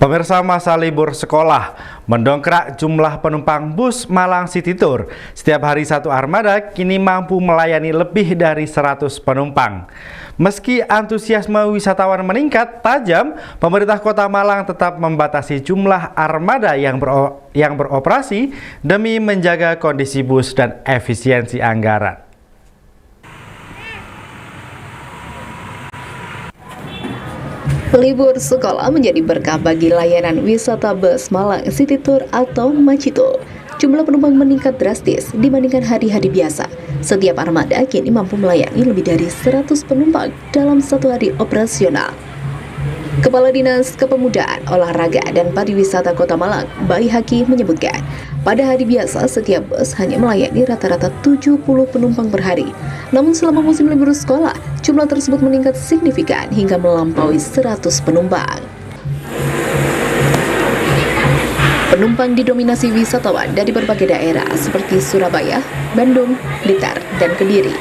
Pemirsa, masa libur sekolah mendongkrak jumlah penumpang bus Malang City Tour. Setiap hari satu armada kini mampu melayani lebih dari 100 penumpang. Meski antusiasme wisatawan meningkat tajam, pemerintah Kota Malang tetap membatasi jumlah armada yang beroperasi demi menjaga kondisi bus dan efisiensi anggaran. Libur sekolah menjadi berkah bagi layanan wisata bus Malang City Tour atau Macito. Jumlah penumpang meningkat drastis dibandingkan hari-hari biasa. Setiap armada kini mampu melayani lebih dari 100 penumpang dalam satu hari operasional. Kepala Dinas Kepemudaan, Olahraga, dan Pariwisata Kota Malang, Bayi Haki, menyebutkan, pada hari biasa setiap bus hanya melayani rata-rata 70 penumpang per hari. Namun selama musim libur sekolah, jumlah tersebut meningkat signifikan hingga melampaui 100 penumpang. Penumpang didominasi wisatawan dari berbagai daerah seperti Surabaya, Bandung, Blitar, dan Kediri.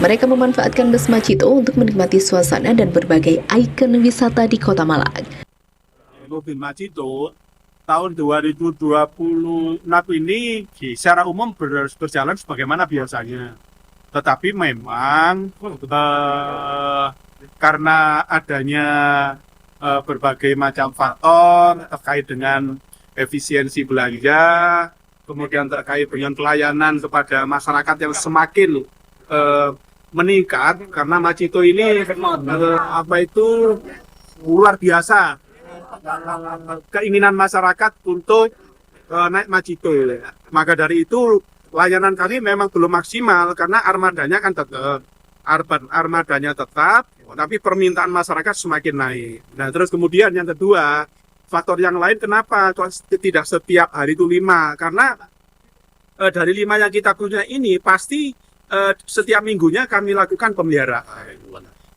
Mereka memanfaatkan bus Macito untuk menikmati suasana dan berbagai ikon wisata di Kota Malang. Mobil Macito tahun 2026 ini secara umum berjalan sebagaimana biasanya. Tetapi memang karena adanya berbagai macam faktor terkait dengan efisiensi belanja, kemudian terkait dengan pelayanan kepada masyarakat yang semakin meningkat, karena Macito ini luar biasa keinginan masyarakat untuk naik Macito. Maka dari itu layanan kami memang belum maksimal karena armadanya kan tetap tapi permintaan masyarakat semakin naik. Nah, terus kemudian yang kedua, faktor yang lain kenapa tidak setiap hari itu 5? Karena dari 5 yang kita punya ini pasti setiap minggunya kami lakukan pemeliharaan.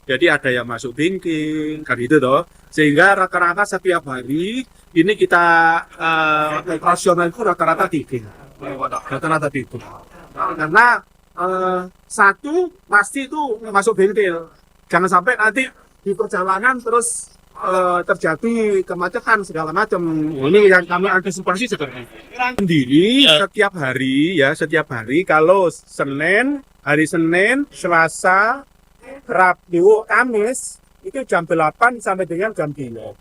Jadi ada yang masuk bingking, kan itu toh. Sehingga rata-rata setiap hari ini kita operasional itu rata-rata 3. Rata-rata 3. Karena satu pasti itu masuk bengkel. Jangan sampai nanti di perjalanan terus terjadi kemacetan segala macam. Ini yang kami antisipasi sebenarnya. Sendiri setiap hari kalau hari Senin, Selasa, Rabu, Kamis itu jam 8 sampai dengan jam 3.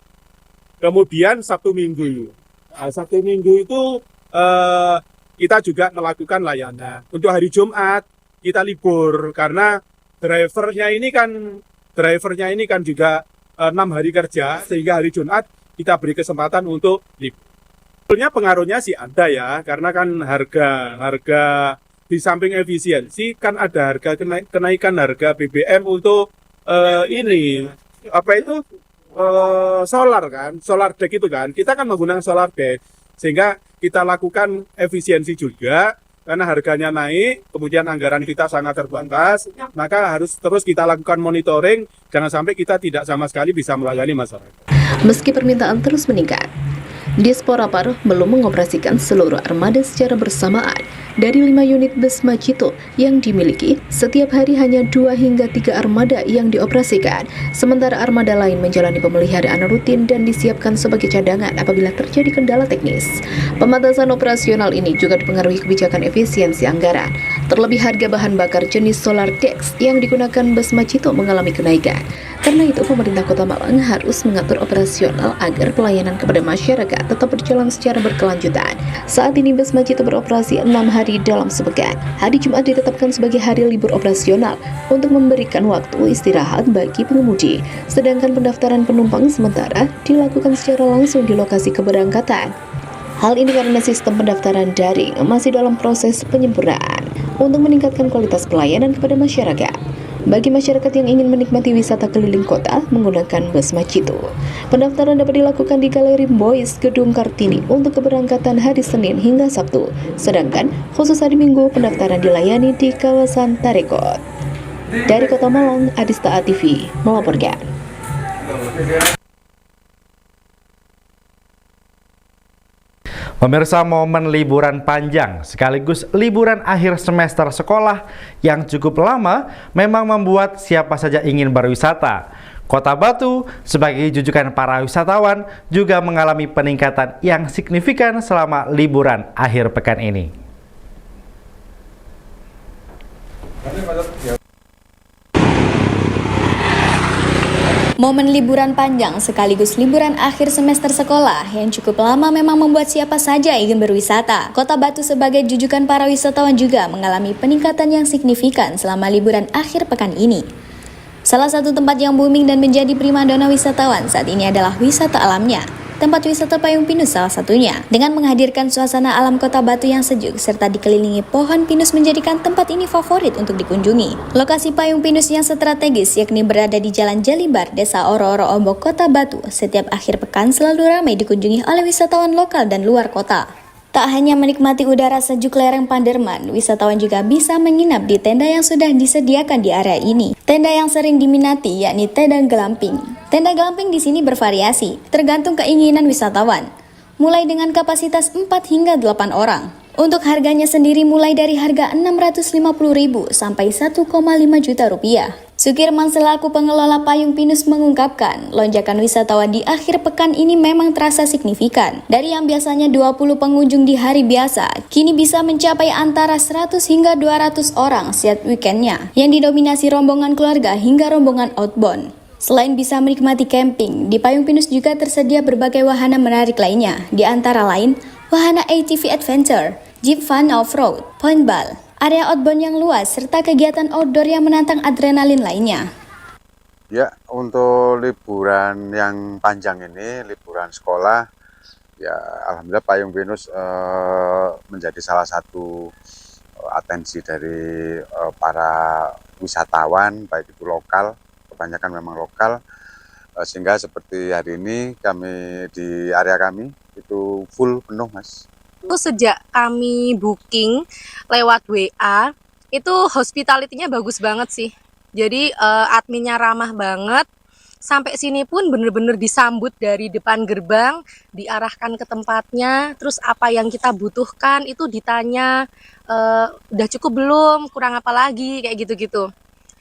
Kemudian Sabtu Minggu. Nah, Sabtu Minggu itu kita juga melakukan layanan. Untuk hari Jumat kita libur karena drivernya ini kan juga 6 hari kerja, sehingga hari Jumat kita beri kesempatan untuk libur. Sebetulnya pengaruhnya sih ada ya, karena kan harga di samping efisiensi kan ada kenaikan harga BBM untuk solar kan, solar deck itu kan. Kita kan menggunakan solar deck, sehingga kita lakukan efisiensi juga. Karena harganya naik, kemudian anggaran kita sangat terbatas, maka harus terus kita lakukan monitoring, jangan sampai kita tidak sama sekali bisa melayani masyarakat. Meski permintaan terus meningkat, Disporapar belum mengoperasikan seluruh armada secara bersamaan. Dari 5 unit bus Macito yang dimiliki, setiap hari hanya 2 hingga 3 armada yang dioperasikan, sementara armada lain menjalani pemeliharaan rutin dan disiapkan sebagai cadangan apabila terjadi kendala teknis. Pembatasan operasional ini juga dipengaruhi kebijakan efisiensi anggaran. Terlebih harga bahan bakar jenis Solar Dex yang digunakan bus Macito mengalami kenaikan. Karena itu, pemerintah Kota Malang harus mengatur operasional agar pelayanan kepada masyarakat tetap berjalan secara berkelanjutan. Saat ini bus Macito beroperasi 6 hari dalam sepekan. Hari Jumat ditetapkan sebagai hari libur operasional untuk memberikan waktu istirahat bagi pengemudi. Sedangkan pendaftaran penumpang sementara dilakukan secara langsung di lokasi keberangkatan. Hal ini karena sistem pendaftaran daring masih dalam proses penyempurnaan untuk meningkatkan kualitas pelayanan kepada masyarakat. Bagi masyarakat yang ingin menikmati wisata keliling kota menggunakan bus Macito, pendaftaran dapat dilakukan di Galeri Boys Gedung Kartini untuk keberangkatan hari Senin hingga Sabtu. Sedangkan khusus hari Minggu, pendaftaran dilayani di kawasan Tarekot. Dari Kota Malang, Adista TV melaporkan. Pemirsa, momen liburan panjang sekaligus liburan akhir semester sekolah yang cukup lama memang membuat siapa saja ingin berwisata. Kota Batu sebagai jujukan para wisatawan juga mengalami peningkatan yang signifikan selama liburan akhir pekan ini. Momen liburan panjang sekaligus liburan akhir semester sekolah yang cukup lama memang membuat siapa saja ingin berwisata. Kota Batu sebagai jujukan para wisatawan juga mengalami peningkatan yang signifikan selama liburan akhir pekan ini. Salah satu tempat yang booming dan menjadi primadona wisatawan saat ini adalah wisata alamnya. Tempat wisata Payung Pinus salah satunya. Dengan menghadirkan suasana alam Kota Batu yang sejuk serta dikelilingi pohon pinus menjadikan tempat ini favorit untuk dikunjungi. Lokasi Payung Pinus yang strategis yakni berada di Jalan Jalibar, Desa Oro-Oro Ombok, Kota Batu, setiap akhir pekan selalu ramai dikunjungi oleh wisatawan lokal dan luar kota. Tak hanya menikmati udara sejuk lereng Panderman, wisatawan juga bisa menginap di tenda yang sudah disediakan di area ini. Tenda yang sering diminati yakni tenda glamping. Tenda glamping di sini bervariasi, tergantung keinginan wisatawan. Mulai dengan kapasitas 4 hingga 8 orang. Untuk harganya sendiri mulai dari harga Rp650.000 sampai Rp1,5 juta. Sukirman selaku pengelola Payung Pinus mengungkapkan, lonjakan wisatawan di akhir pekan ini memang terasa signifikan. Dari yang biasanya 20 pengunjung di hari biasa, kini bisa mencapai antara 100 hingga 200 orang setiap weekendnya, yang didominasi rombongan keluarga hingga rombongan outbound. Selain bisa menikmati camping, di Payung Pinus juga tersedia berbagai wahana menarik lainnya, di antara lain wahana ATV Adventure, Jeep Fun Off-Road, Paintball, area outbound yang luas, serta kegiatan outdoor yang menantang adrenalin lainnya. Ya, untuk liburan yang panjang ini, liburan sekolah, ya alhamdulillah Payung Pinus menjadi salah satu atensi dari para wisatawan, baik itu lokal, kebanyakan memang lokal, sehingga seperti hari ini kami di area kami itu full penuh, Mas. Sejak kami booking lewat WA, itu hospitality-nya bagus banget sih. Jadi adminnya ramah banget. Sampai sini pun bener-bener disambut dari depan gerbang, diarahkan ke tempatnya. Terus apa yang kita butuhkan itu ditanya, udah cukup belum, kurang apa lagi, kayak gitu-gitu.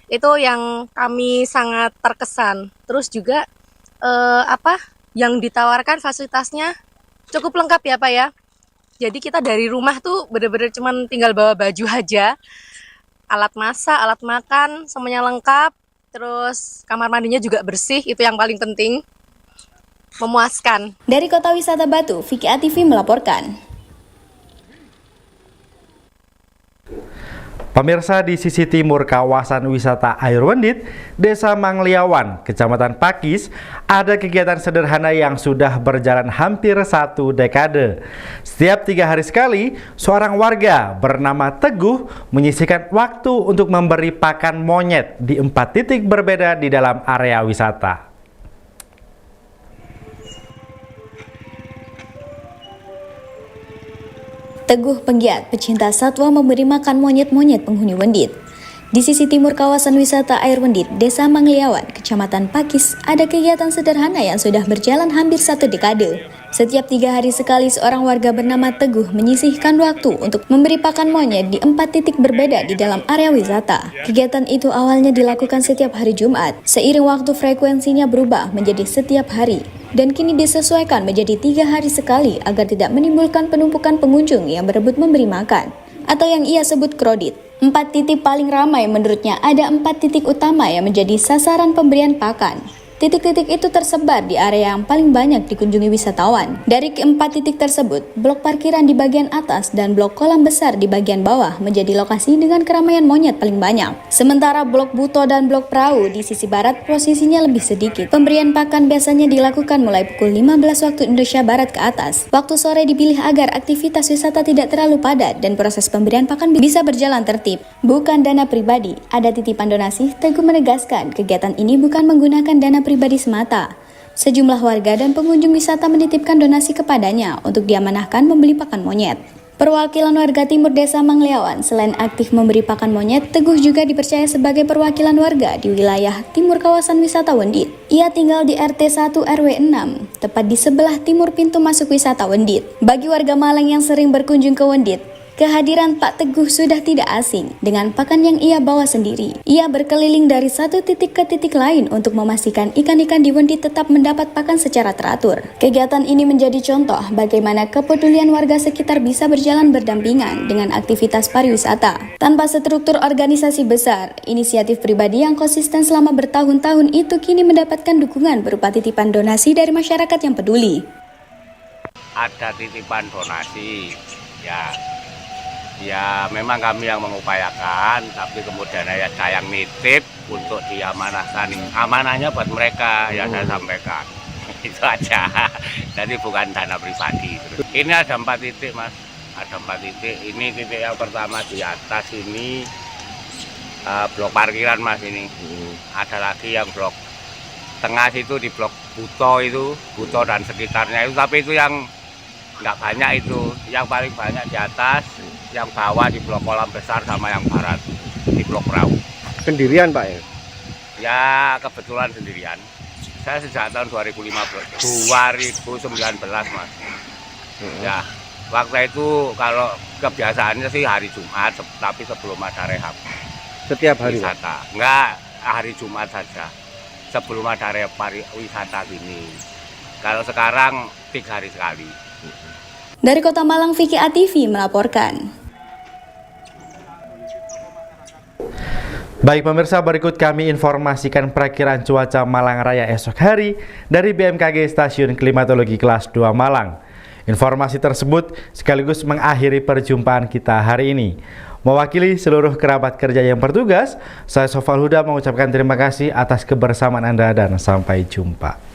Itu yang kami sangat terkesan. Terus juga yang ditawarkan fasilitasnya cukup lengkap ya Pak ya. Jadi kita dari rumah tuh bener-bener cuman tinggal bawa baju aja, alat masak, alat makan, semuanya lengkap, terus kamar mandinya juga bersih, itu yang paling penting, memuaskan. Dari Kota Wisata Batu, Vicky ATV melaporkan. Pemirsa, di sisi timur kawasan wisata Air Wendit, Desa Mangliawan, Kecamatan Pakis, ada kegiatan sederhana yang sudah berjalan hampir 1 dekade. Setiap 3 hari sekali, seorang warga bernama Teguh menyisihkan waktu untuk memberi pakan monyet di 4 titik berbeda di dalam area wisata. Teguh penggiat pecinta satwa memberi makan monyet-monyet penghuni Wendit. Di sisi timur kawasan wisata Air Wendit, Desa Mangliawan, Kecamatan Pakis, ada kegiatan sederhana yang sudah berjalan hampir 1 dekade. Setiap 3 hari sekali, seorang warga bernama Teguh menyisihkan waktu untuk memberi pakan monyet di 4 titik berbeda di dalam area wisata. Kegiatan itu awalnya dilakukan setiap hari Jumat. Seiring waktu frekuensinya berubah menjadi setiap hari, dan kini disesuaikan menjadi 3 hari sekali agar tidak menimbulkan penumpukan pengunjung yang berebut memberi makan, atau yang ia sebut krodit. 4 titik paling ramai menurutnya ada 4 titik utama yang menjadi sasaran pemberian pakan. Titik-titik itu tersebar di area yang paling banyak dikunjungi wisatawan. Dari keempat titik tersebut, blok parkiran di bagian atas dan blok kolam besar di bagian bawah menjadi lokasi dengan keramaian monyet paling banyak. Sementara blok Buto dan blok Perahu di sisi barat posisinya lebih sedikit. Pemberian pakan biasanya dilakukan mulai pukul 15 waktu Indonesia Barat ke atas. Waktu sore dipilih agar aktivitas wisata tidak terlalu padat dan proses pemberian pakan bisa berjalan tertib. Bukan dana pribadi, ada titipan donasi. Teguh menegaskan kegiatan ini bukan menggunakan dana pribadi semata. Sejumlah warga dan pengunjung wisata menitipkan donasi kepadanya untuk diamanahkan membeli pakan monyet. Perwakilan warga timur Desa Mangliawan selain aktif memberi pakan monyet, Teguh juga dipercaya sebagai perwakilan warga di wilayah timur kawasan wisata Wendit. Ia tinggal di RT 1 RW 6, tepat di sebelah timur pintu masuk wisata Wendit. Bagi warga Malang yang sering berkunjung ke Wendit, Kehadiran Pak Teguh sudah tidak asing dengan pakan yang ia bawa sendiri. Ia berkeliling dari satu titik ke titik lain untuk memastikan ikan-ikan di Wendi tetap mendapat pakan secara teratur. Kegiatan ini menjadi contoh bagaimana kepedulian warga sekitar bisa berjalan berdampingan dengan aktivitas pariwisata. Tanpa struktur organisasi besar, inisiatif pribadi yang konsisten selama bertahun-tahun itu kini mendapatkan dukungan berupa titipan donasi dari masyarakat yang peduli. Ada titipan donasi, ya memang kami yang mengupayakan, tapi kemudian ya saya yang nitip untuk diamanahkan. Amanahnya buat mereka, ya saya sampaikan. Itu aja, jadi bukan dana pribadi. Ini ada 4 titik Mas, ada 4 titik. Ini titik yang pertama di atas ini, blok parkiran Mas ini. Ada lagi yang blok tengah situ di blok Buto dan sekitarnya itu, tapi itu yang nggak banyak itu. Yang paling banyak di atas, yang bawah di blok kolam besar sama yang barat di blok perahu. Sendirian Pak ya? Ya kebetulan sendirian. Saya sejak tahun 2019 Mas. Ya waktu itu kalau kebiasaannya sih hari Jumat, tapi sebelum ada rehab. Setiap hari wisata? Enggak, hari Jumat saja. Sebelum ada rehab wisata gini. Kalau sekarang 3 hari sekali. Dari Kota Malang, Vicky ATV melaporkan. Baik pemirsa, berikut kami informasikan perakiraan cuaca Malang Raya esok hari dari BMKG Stasiun Klimatologi Kelas 2 Malang. Informasi tersebut sekaligus mengakhiri perjumpaan kita hari ini. Mewakili seluruh kerabat kerja yang bertugas, saya Sofal Huda mengucapkan terima kasih atas kebersamaan Anda dan sampai jumpa.